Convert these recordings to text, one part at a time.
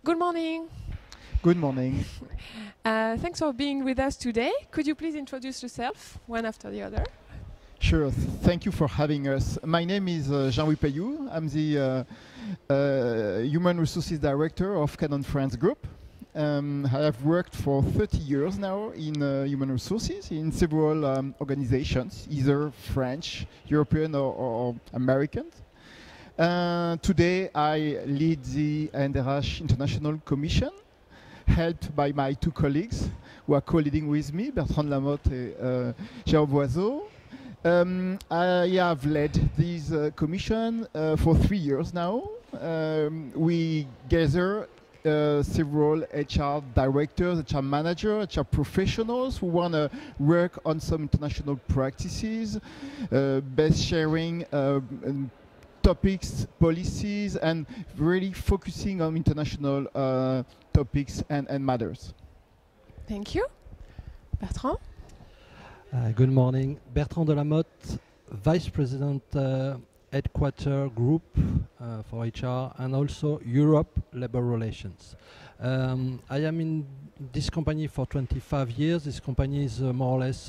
Good morning. Good morning. Thanks for being with us today. Could you please introduce yourself, one after the other? Sure. Thank you for having us. My name is Jérôme Pailhoux. I'm the Human Resources Director of Canon France Group. I have worked for 30 years now in human resources in several organizations, either French, European, or American. Today, I lead the ANDRH International Commission, helped by my two colleagues who are co-leading with me, Bertrand Delamotte and Jérôme. I have led this commission for 3 years now. We gather several HR directors, HR managers, HR professionals who want to work on some international practices, best sharing topics, policies, and really focusing on international topics and matters. Thank you. Bertrand? Good morning. Bertrand Delamotte, Vice President Headquarter Group for HR and also Europe Labor Relations. I am in this company for 25 years. This company is more or less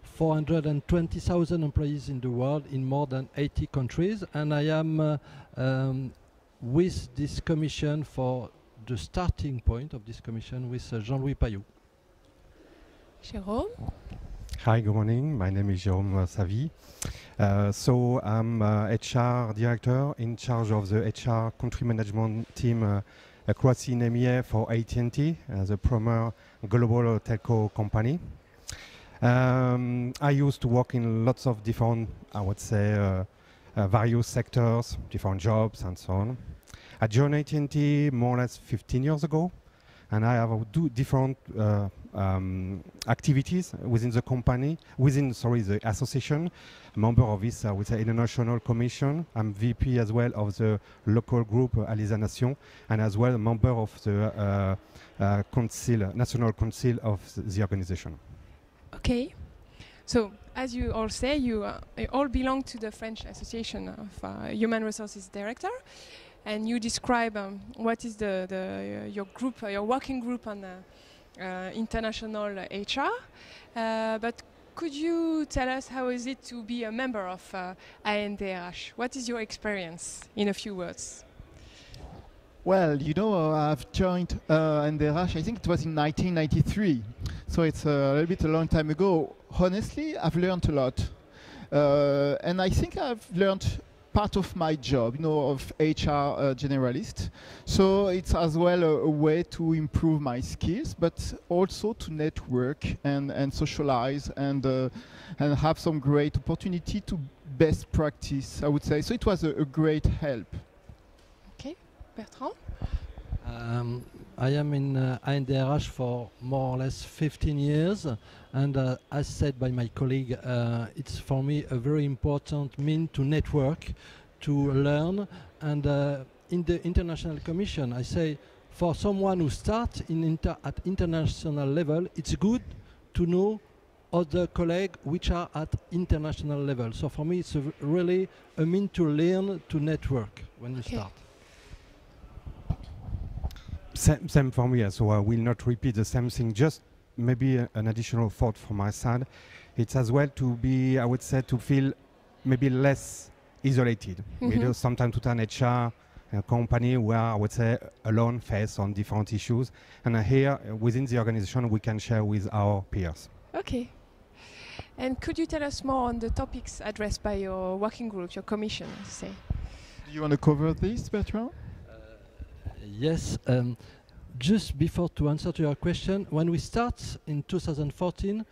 420,000 employees in the world in more than 80 countries, and I am with this commission for the starting point of this commission with Jean-Louis Pailhoux. Jérôme? Hi, good morning. My name is Jérôme Savy. So I'm HR director in charge of the HR country management team across in EMEA for AT&T, the premier global telco company. I used to work in lots of different, I would say, various sectors, different jobs and so on. I joined AT&T more or less 15 years ago, and I have different activities within the company, the association. A member of this, I would say, International Commission. I'm VP as well of the local group Alisa Nation, and as well a member of the National Council of the organization. Okay. So, as you all say, you all belong to the French Association of Human Resources Director, and you describe what is your group, your working group on international HR. But could you tell us how is it to be a member of ANDRH? What is your experience, in a few words? Well, you know, I've joined ANDRH, I think it was in 1993. So it's a little bit a long time ago. Honestly, I've learned a lot. And I think I've learned part of my job, you know, of HR generalist. So it's as well a way to improve my skills, but also to network and socialize and have some great opportunity to best practice, I would say. So it was a great help. Okay, Bertrand? I am in ANDRH for more or less 15 years, and as said by my colleague, it's for me a very important mean to network, to learn, and in the International Commission, I say for someone who starts at international level, it's good to know other colleagues which are at international level. So for me, it's really a mean to learn, to network when you start. Same for me, so I will not repeat the same thing, just maybe an additional thought from my side. It's as well to be, I would say, to feel maybe less isolated. We do sometimes to an HR company where I would say alone face on different issues, and here within the organization we can share with our peers. Okay. And could you tell us more on the topics addressed by your working group, your commission, say? Do you want to cover this, Bertrand? Yes, just before to answer to your question, when we start in 2014,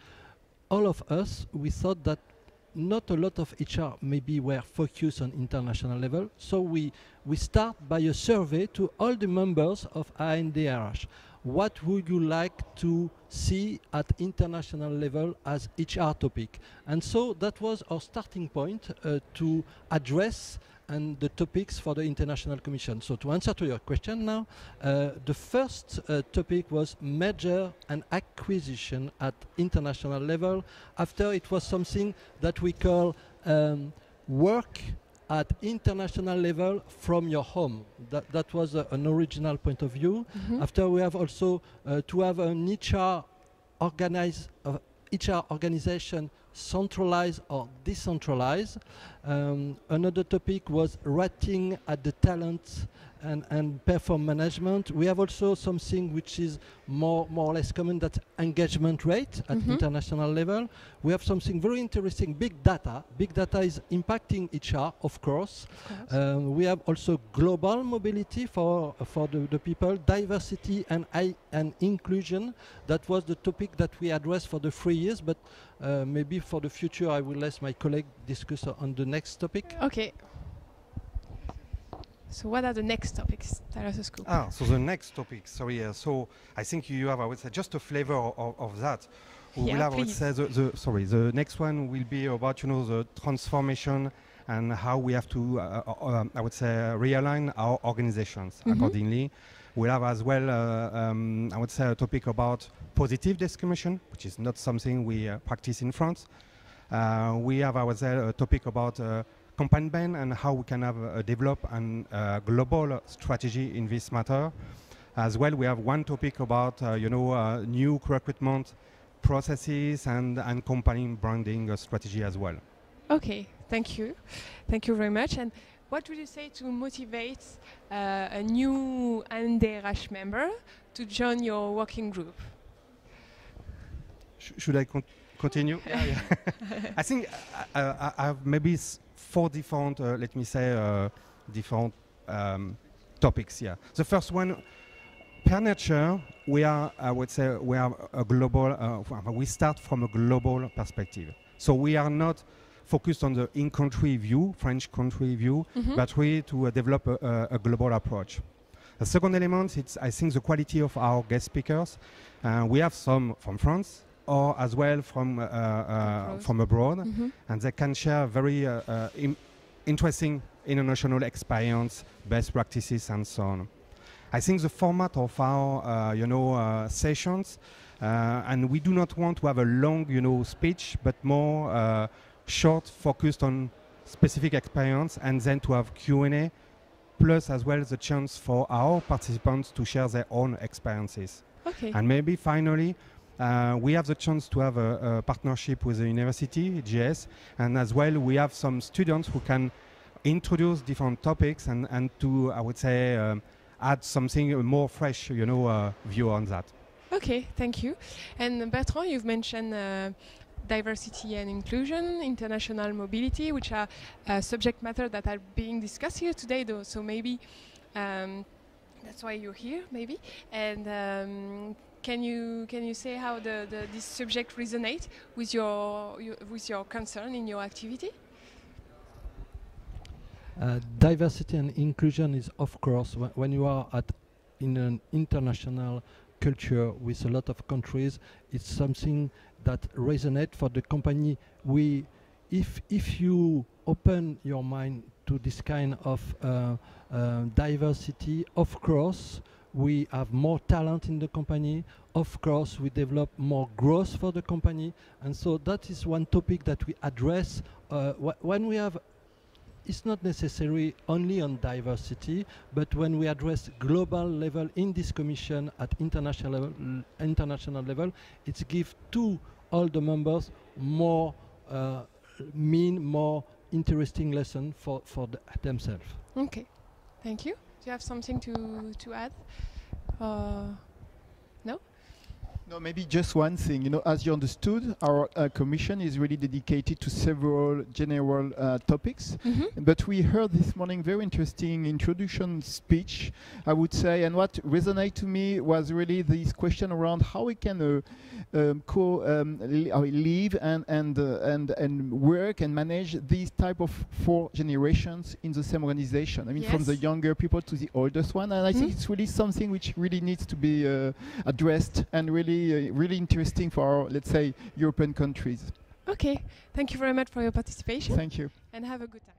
all of us, we thought that not a lot of HR maybe were focused on international level, so we start by a survey to all the members of ANDRH. What would you like to see at international level as HR topic? And so that was our starting point to address and the topics for the International Commission. So to answer to your question now, the first topic was merger and acquisition at international level. After it was something that we call work at international level from your home. That was an original point of view. After, we have also to have an HR organization, centralized or decentralized. Another topic was rating at the talent and perform management. We have also something which is more or less common, that's engagement rate at international level. We have something very interesting, big data. Big data is impacting HR, of course. We have also global mobility for the people, diversity and inclusion. That was the topic that we addressed for the 3 years, but maybe for the future I will let my colleague discuss on the next topic. Okay. So what are the next topics? Tell us a scoop. So the next topic, sorry. So I think you have, I would say, just a flavor of that. We will have, I would say, the next one will be about, the transformation and how we have to, I would say, realign our organizations accordingly. We'll have as well, I would say, a topic about positive discrimination, which is not something we practice in France. We have, I would say, a topic about company ban and how we can have develop a global strategy in this matter. As well, we have one topic about, new recruitment processes and company branding strategy as well. Okay, thank you. Thank you very much. And what would you say to motivate a new ANDRH member to join your working group? Should I continue? Yeah. I think I have maybe 4 different, let me say, different topics here. The first one, per nature, we are, I would say, we are a global, we start from a global perspective. So we are not focused on the in-country view, French country view, but really to develop a global approach. The second element, it's, I think, the quality of our guest speakers. We have some from France, or as well from abroad, and they can share very interesting international experience, best practices, and so on. I think the format of our sessions, and we do not want to have a long speech, but more short, focused on specific experience, and then to have Q&A, plus as well the chance for our participants to share their own experiences. Okay. And maybe finally, we have the chance to have a partnership with the university, GS, and as well we have some students who can introduce different topics and to, I would say, add something more fresh, view on that. Okay, thank you. And Bertrand, you've mentioned diversity and inclusion, international mobility, which are subject matter that are being discussed here today, though. So maybe that's why you're here, maybe. And can you say how this subject resonate with your concern in your activity? Diversity and inclusion is, of course, when you are in an international culture with a lot of countries, it's something that resonates for the company. If you open your mind to this kind of diversity, of course, we have more talent in the company. Of course, we develop more growth for the company. And so that is one topic that we address when we have. It's not necessary only on diversity, but when we address global level in this commission at international level, it gives to all the members more more interesting lesson for themselves. Okay, thank you. Do you have something to add? No? No, maybe just one thing. As you understood, our commission is really dedicated to several general topics. But we heard this morning very interesting introduction speech, I would say, and what resonated to me was really this question around how we can live and work and manage these type of 4 generations in the same organization. I mean, from the younger people to the oldest one, and I think it's really something which really needs to be addressed and really interesting for our, let's say, European countries. Okay, thank you very much for your participation. Thank you. And have a good time.